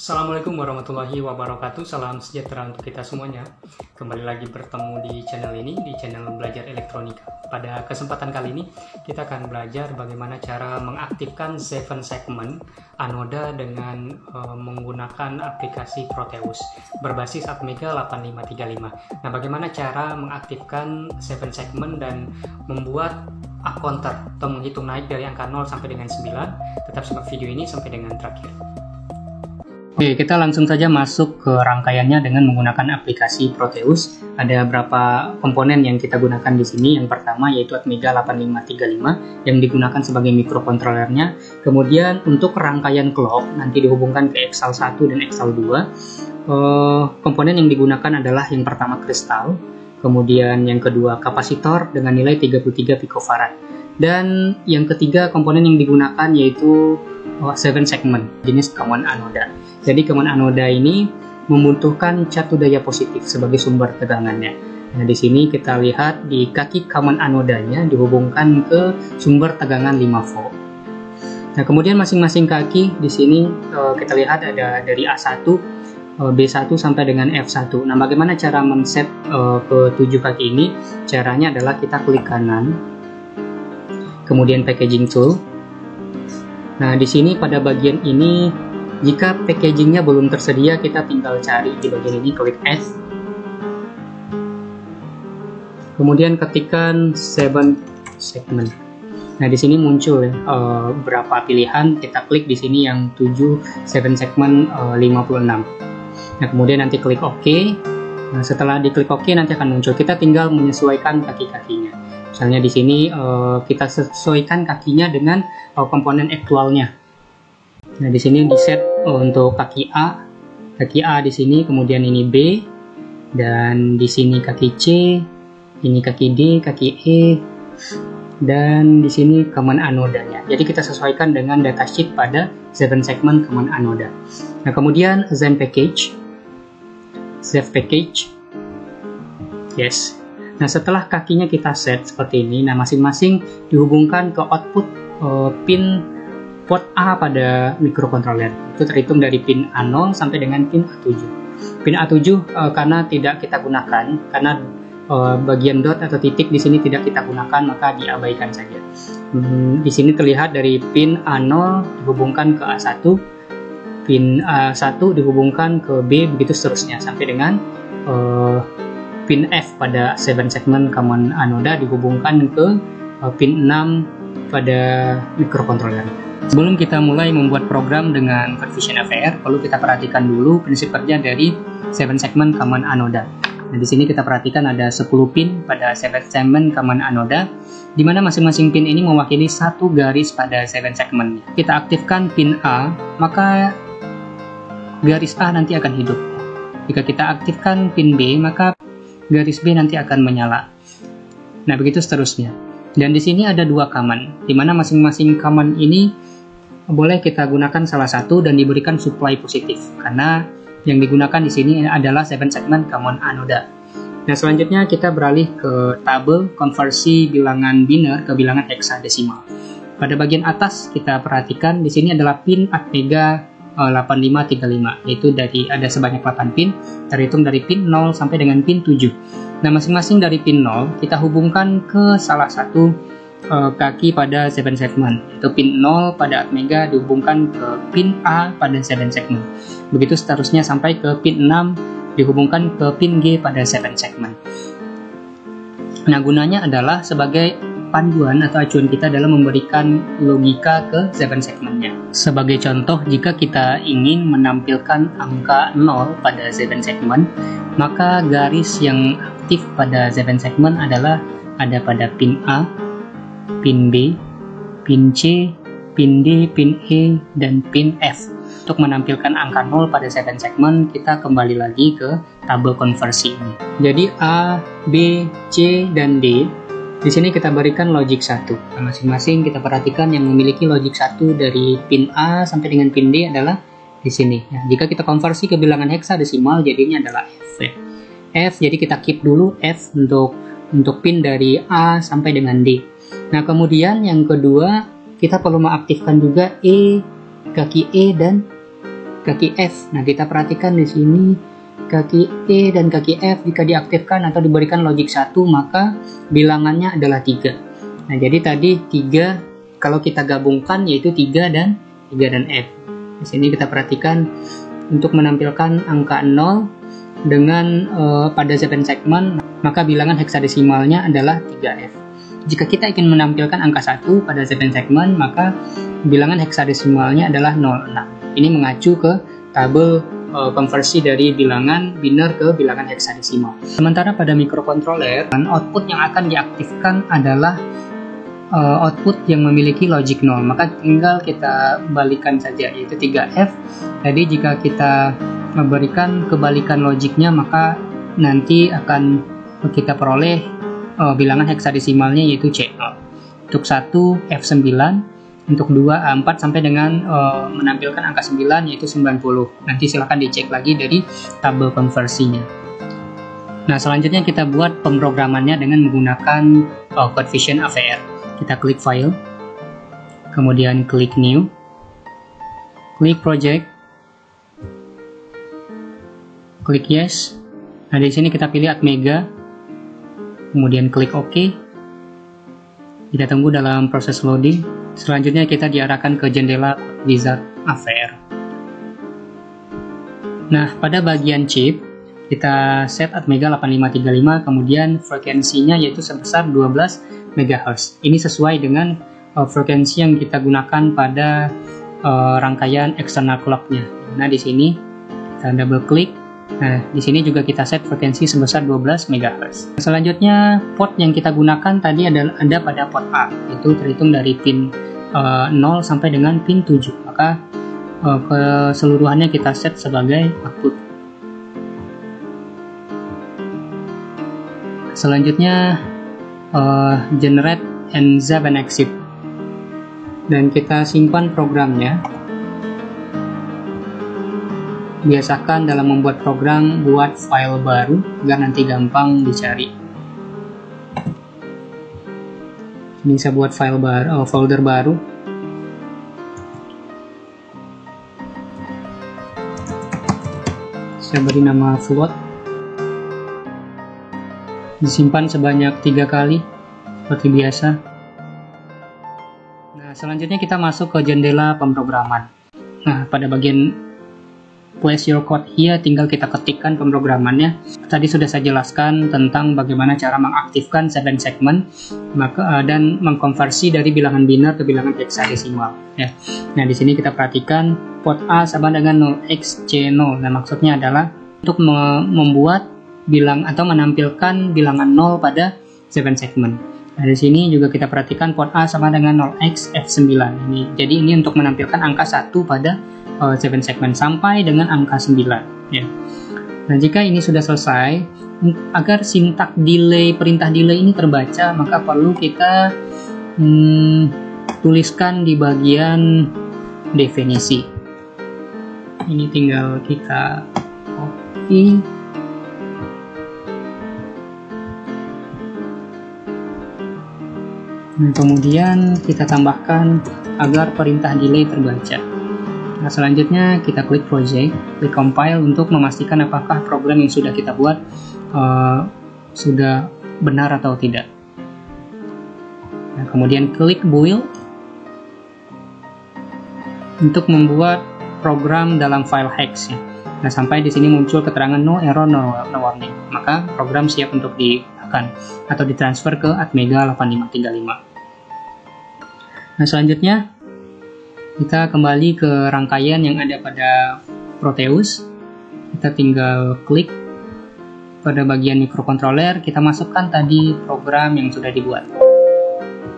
Assalamualaikum warahmatullahi wabarakatuh. Salam sejahtera untuk kita semuanya. Kembali lagi bertemu di channel ini, di channel Belajar Elektronika. Pada kesempatan kali ini kita akan belajar bagaimana cara mengaktifkan 7 segment anoda dengan menggunakan aplikasi Proteus berbasis Atmega 8535. Nah, bagaimana cara mengaktifkan 7 segment dan membuat up counter atau menghitung naik dari angka 0 sampai dengan 9. Tetap simak video ini sampai dengan terakhir. Oke, kita langsung saja masuk ke rangkaiannya dengan menggunakan aplikasi Proteus. Ada beberapa komponen yang kita gunakan di sini. Yang pertama yaitu Atmega 8535 yang digunakan sebagai microcontrollernya. Kemudian untuk rangkaian clock nanti dihubungkan ke Exal 1 dan Exal 2. Komponen yang digunakan adalah yang pertama kristal, kemudian yang kedua kapasitor dengan nilai 33 picofarad. Dan yang ketiga komponen yang digunakan yaitu 7 segment jenis common anoda. Jadi common anoda ini membutuhkan catu daya positif sebagai sumber tegangannya. Nah, di sini kita lihat di kaki common anodanya dihubungkan ke sumber tegangan 5 volt. Nah, kemudian masing-masing kaki di sini kita lihat ada dari A1, B1 sampai dengan F1. Nah, bagaimana cara men-set ke 7 kaki ini? Caranya adalah kita klik kanan, kemudian packaging tool. Nah, di sini pada bagian ini, jika packagingnya belum tersedia, kita tinggal cari di bagian ini, klik S. Kemudian ketikkan 7 segment. Nah, di sini muncul beberapa pilihan. Kita klik di sini yang 7 segment 56. Nah, kemudian nanti klik OK. Nah, setelah diklik OK nanti akan muncul. Kita tinggal menyesuaikan kaki-kakinya. Misalnya di sini kita sesuaikan kakinya dengan komponen aktualnya. Nah, di sini di set untuk kaki A di sini, kemudian ini B, dan di sini kaki C, ini kaki D, kaki E, dan di sini common anodanya. Jadi kita sesuaikan dengan datasheet pada 7 segment common anoda. Nah, kemudian save package, yes. Nah, setelah kakinya kita set seperti ini, nah masing-masing dihubungkan ke output pin port A pada microcontroller. Itu terhitung dari pin A0 sampai dengan pin A7. Pin A7 karena tidak kita gunakan, karena bagian dot atau titik di sini tidak kita gunakan, maka diabaikan saja. Di sini terlihat dari pin A0 dihubungkan ke A1, pin A1 dihubungkan ke B, begitu seterusnya sampai dengan pin F pada 7 segment common anoda dihubungkan ke pin 6 pada microcontroller. Sebelum kita mulai membuat program dengan Confusion FR, perlu kita perhatikan dulu prinsip kerja dari 7 segment common anoda. Nah, di sini kita perhatikan ada 10 pin pada 7 segment common anoda, di mana masing-masing pin ini mewakili satu garis pada 7 segmentnya. Kita aktifkan pin A, maka garis A nanti akan hidup. Jika kita aktifkan pin B, maka garis B nanti akan menyala. Nah, begitu seterusnya. Dan di sini ada 2 command, di mana masing-masing command ini boleh kita gunakan salah satu dan diberikan supply positif, karena yang digunakan di sini adalah 7 segment common anoda. Nah, selanjutnya kita beralih ke tabel konversi bilangan biner ke bilangan heksadesimal. Pada bagian atas kita perhatikan di sini adalah pin Atmega 8535, yaitu ada sebanyak 8 pin, terhitung dari pin 0 sampai dengan pin 7. Nah, masing-masing dari pin 0 kita hubungkan ke salah satu kaki pada 7 segment, yaitu pin 0 pada Atmega dihubungkan ke pin A pada 7 segment. Begitu seterusnya sampai ke pin 6 dihubungkan ke pin G pada 7 segment. Nah, gunanya adalah sebagai panduan atau acuan kita dalam memberikan logika ke 7 segmentnya. Sebagai contoh, jika kita ingin menampilkan angka 0 pada 7 segment, maka garis yang aktif pada 7 segment adalah ada pada pin A, pin B, pin C, pin D, pin E, dan pin F. Untuk menampilkan angka 0 pada 7 segment, kita kembali lagi ke tabel konversi ini. Jadi A, B, C, dan D, di sini kita berikan logic 1. Nah, masing-masing kita perhatikan yang memiliki logic 1 dari pin A sampai dengan pin D adalah di sini. Nah, jika kita konversi ke bilangan heksadesimal, jadinya adalah F. F, jadi kita keep dulu F untuk pin dari A sampai dengan D. Nah, kemudian yang kedua, kita perlu mengaktifkan juga E, kaki E dan kaki F. Nah, kita perhatikan di sini kaki E dan kaki F jika diaktifkan atau diberikan logic 1, maka bilangannya adalah 3. Nah, jadi tadi 3 kalau kita gabungkan yaitu 3 dan F. Di sini kita perhatikan untuk menampilkan angka 0 dengan pada 7 segmen, maka bilangan heksadesimalnya adalah 3F. Jika kita ingin menampilkan angka 1 pada 7 segmen, maka bilangan heksadesimalnya adalah 06. Ini mengacu ke tabel konversi dari bilangan biner ke bilangan heksadesimal. Sementara pada microcontroller, output yang akan diaktifkan adalah output yang memiliki logic 0, maka tinggal kita balikan saja, yaitu 3F. Jadi jika kita memberikan kebalikan logiknya, maka nanti akan kita peroleh bilangan heksadesimalnya yaitu C0. Untuk 1 F9, untuk 2 A4 sampai dengan menampilkan angka 9 yaitu 90. Nanti silahkan dicek lagi dari tabel konversinya. Nah, selanjutnya kita buat pemrogramannya dengan menggunakan CodeVision AVR. Kita klik File, kemudian klik New, klik Project, klik Yes. Nah, di sini kita pilih Atmega, kemudian klik OK. Kita tunggu dalam proses loading. Selanjutnya kita diarahkan ke jendela Wizard AVR. Nah, pada bagian chip, kita set Atmega 8535, kemudian frekuensinya yaitu sebesar 12 MHz. Ini sesuai dengan frekuensi yang kita gunakan pada rangkaian external clock-nya. Nah, di sini kita double klik. Nah, di sini juga kita set frekuensi sebesar 12 MHz. Selanjutnya, port yang kita gunakan tadi ada pada port A, itu terhitung dari pin 0 sampai dengan pin 7. Maka keseluruhannya kita set sebagai output. Selanjutnya, generate and save and exit, dan kita simpan programnya. Biasakan dalam membuat program buat file baru agar nanti gampang dicari. Ini saya buat file baru, folder baru. Saya beri nama float. Disimpan sebanyak 3 kali seperti biasa. Nah, selanjutnya kita masuk ke jendela pemrograman. Nah, pada bagian place your code here tinggal kita ketikkan pemrogramannya. Tadi sudah saya jelaskan tentang bagaimana cara mengaktifkan 7 segmen dan mengkonversi dari bilangan biner ke bilangan heksadesimal ya. Nah, di sini kita perhatikan port A sama dengan 0xC0. Nah, maksudnya adalah untuk membuat atau menampilkan bilangan 0 pada 7 segmen. Nah, di sini juga kita perhatikan port A sama dengan 0xF9. Jadi ini untuk menampilkan angka 1 pada 7 segmen sampai dengan angka 9 ya. Nah, jika ini sudah selesai, agar sintak delay, perintah delay ini terbaca, maka perlu kita tuliskan di bagian definisi. Ini tinggal kita copy. Nah, kemudian kita tambahkan agar perintah delay terbaca. Nah, selanjutnya kita klik project, klik compile untuk memastikan apakah program yang sudah kita buat sudah benar atau tidak. Nah, kemudian klik build untuk membuat program dalam file hex ya. Nah, sampai di sini muncul keterangan no error, no warning. Maka program siap untuk digunakan atau ditransfer ke Atmega 8535. Nah, selanjutnya kita kembali ke rangkaian yang ada pada Proteus. Kita tinggal klik pada bagian microcontroller, kita masukkan tadi program yang sudah dibuat.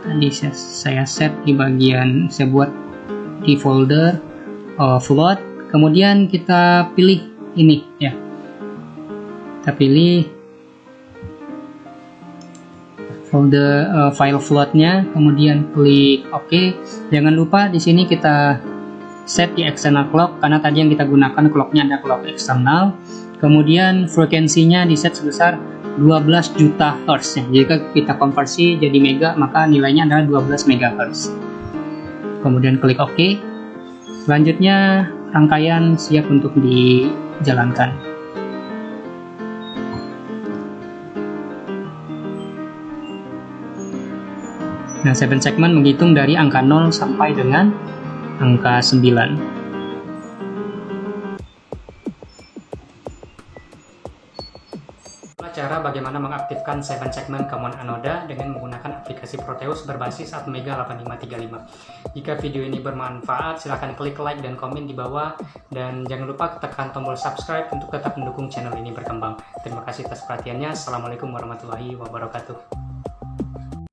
Tadi saya set di bagian, saya buat di folder float, kemudian kita pilih ini ya. Kita pilih folder file floatnya, kemudian klik OK. Jangan lupa di sini kita set di external clock karena tadi yang kita gunakan clocknya ada clock eksternal. Kemudian frekuensinya di set sebesar 12 juta Hz ya. Jika kita konversi jadi mega, maka nilainya adalah 12 MHz. Kemudian klik OK. Selanjutnya rangkaian siap untuk dijalankan. Nah, 7 segment menghitung dari angka 0 sampai dengan angka 9. Cara bagaimana mengaktifkan 7 segment command Anoda dengan menggunakan aplikasi Proteus berbasis Atmega 8535. Jika video ini bermanfaat, silahkan klik like dan komen di bawah, dan jangan lupa tekan tombol subscribe untuk tetap mendukung channel ini berkembang. Terima kasih atas perhatiannya. Assalamualaikum warahmatullahi wabarakatuh.